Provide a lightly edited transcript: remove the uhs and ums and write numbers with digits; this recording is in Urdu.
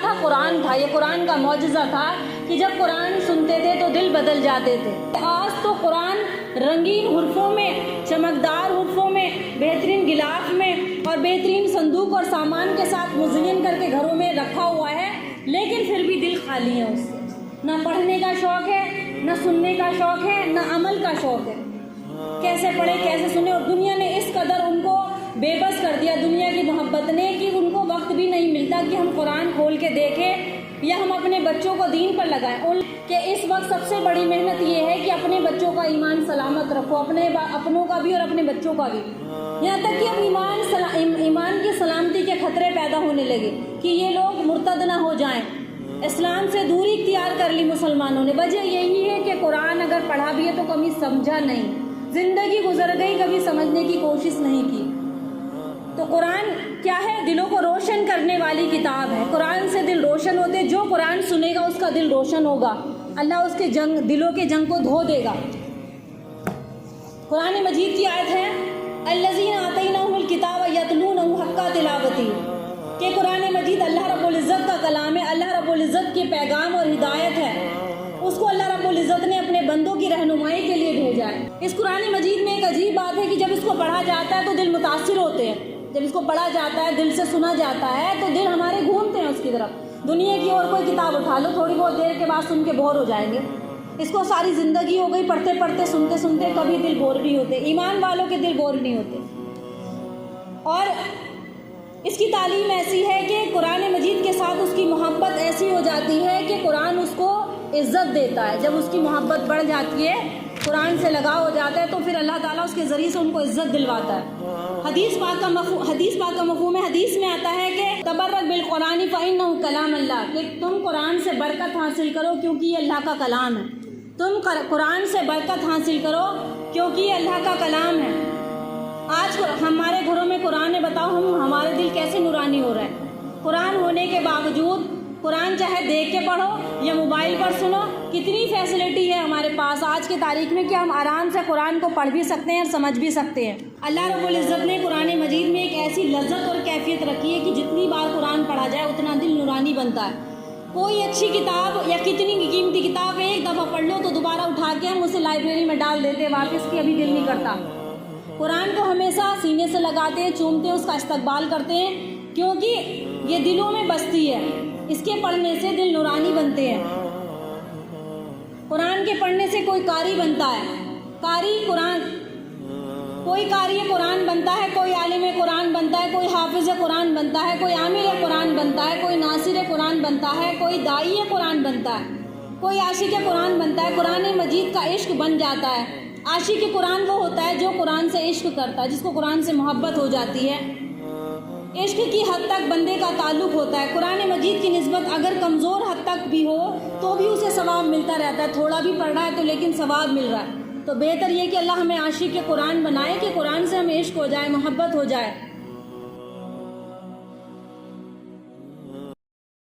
تھا قرآن تھا، یہ قرآن کا معجزہ تھا کہ جب قرآن سنتے تھے تو دل بدل جاتے تھے۔ آج تو قرآن رنگین حرفوں میں، چمکدار حرفوں میں، بہترین غلاف میں اور بہترین صندوق اور سامان کے ساتھ مزین کر کے گھروں میں رکھا ہوا ہے، لیکن پھر بھی دل خالی ہے اس سے۔ نہ پڑھنے کا شوق ہے، نہ سننے کا شوق ہے، نہ عمل کا شوق ہے۔ کیسے پڑھے کیسے سنے، اور دنیا نے اس قدر ان کو بے بس کر دیا، دنیا کی محبت نے، کہ ان کو وقت بھی نہیں ملتا کہ ہم قرآن کھول کے دیکھیں یا ہم اپنے بچوں کو دین پر لگائیں۔ کہ اس وقت سب سے بڑی محنت یہ ہے کہ اپنے بچوں کا ایمان سلامت رکھو، اپنوں کا بھی اور اپنے بچوں کا بھی، یہاں تک کہ اب ایمان کی سلامتی کے خطرے پیدا ہونے لگے کہ یہ لوگ مرتد نہ ہو جائیں۔ اسلام سے دوری اختیار کر لی مسلمانوں نے۔ وجہ یہی ہے کہ قرآن اگر پڑھا بھی ہے تو کبھی سمجھا نہیں، زندگی گزر گئی، کبھی سمجھنے کی کوشش نہیں کی۔ تو قرآن کیا ہے؟ دلوں کو روشن کرنے والی کتاب ہے۔ قرآن سے دل روشن ہوتے، جو قرآن سنے گا اس کا دل روشن ہوگا، اللہ اس کے دلوں کے جنگ کو دھو دے گا۔ قرآن مجید کی آیت ہے الذین آتیناہم الکتاب یتلونہ حق تلاوتہ، کہ قرآن مجید اللہ رب العزت کا کلام ہے، اللہ رب العزت کے پیغام اور ہدایت ہے، اس کو اللہ رب العزت نے اپنے بندوں کی رہنمائی کے لیے بھیجا ہے۔ اس قرآن مجید میں ایک عجیب بات ہے کہ جب اس کو پڑھا جاتا ہے تو دل متاثر ہوتے ہیں، جب اس کو پڑھا جاتا ہے، دل سے سنا جاتا ہے تو دل ہمارے گھومتے ہیں اس کی طرف۔ دنیا کی اور کوئی کتاب اٹھا لو، تھوڑی بہت دیر کے بعد سن کے بور ہو جائیں گے۔ اس کو ساری زندگی ہو گئی پڑھتے پڑھتے، سنتے سنتے، کبھی دل بور نہیں ہوتے۔ ایمان والوں کے دل بور نہیں ہوتے۔ اور اس کی تعلیم ایسی ہے کہ قرآن مجید کے ساتھ اس کی محبت ایسی ہو جاتی ہے کہ قرآن اس کو عزت دیتا ہے۔ جب اس کی محبت بڑھ جاتی ہے، قرآن سے لگاؤ ہو جاتا ہے، تو پھر اللہ تعالیٰ اس کے ذریعے سے ان کو عزت دلواتا ہے۔ حدیث پاک کا مفہوم ہے، حدیث میں آتا ہے کہ تبرک بالقرآن فإنہ کلام اللہ، کہ تم قرآن سے برکت حاصل کرو کیونکہ یہ اللہ کا کلام ہے۔ تم قرآن سے برکت حاصل کرو کیونکہ یہ اللہ کا کلام ہے۔ آج ہمارے گھروں میں قرآن ہے، بتاؤ ہمارے دل کیسے نورانی ہو رہا ہے۔ قرآن ہونے کے باوجود قرآن چاہے دیکھ کے پڑھو یا موبائل پر سنو، کتنی فیسلٹی ہے ہمارے پاس آج کی تاریخ میں کہ ہم آرام سے قرآن کو پڑھ بھی سکتے ہیں اور سمجھ بھی سکتے ہیں۔ اللہ رب العزت نے قرآن مجید میں ایک ایسی لذت اور کیفیت رکھی ہے کہ جتنی بار قرآن پڑھا جائے اتنا دل نورانی بنتا ہے۔ کوئی اچھی کتاب یا کتنی قیمتی کتاب ایک دفعہ پڑھ لو تو دوبارہ اٹھا کے ہم اسے لائبریری میں ڈال دیتے، واپس کی ابھی دل نہیں کرتا۔ قرآن کو ہمیشہ سینے سے لگاتے ہیں، چومتے ہیں، اس کا استقبال کرتے ہیں، کیونکہ یہ دلوں میں بستی ہے۔ اس کے پڑھنے سے دل نورانی بنتے ہیں۔ قرآن کے پڑھنے سے کوئی قاری بنتا ہے، کوئی قاری قرآن بنتا ہے، کوئی عالم قرآن بنتا ہے، کوئی حافظ قرآن بنتا ہے، کوئی عامل قرآن بنتا ہے، کوئی ناصر قرآن بنتا ہے، کوئی داعی قرآن بنتا ہے، کوئی عاشق قرآن بنتا ہے، قرآن مجید کا عشق بن جاتا ہے۔ عاشق قرآن وہ ہوتا ہے جو قرآن سے عشق کرتا ہے، جس کو قرآن سے محبت ہو جاتی ہے، عشق کی حد تک بندے کا تعلق ہوتا ہے۔ قرآن مجید کی نسبت اگر کمزور حد تک بھی ہو تو بھی اسے ثواب ملتا رہتا ہے، تھوڑا بھی پڑھ رہا ہے تو لیکن ثواب مل رہا ہے۔ تو بہتر یہ کہ اللہ ہمیں عاشق قرآن بنائے کہ قرآن سے ہمیں عشق ہو جائے، محبت ہو جائے۔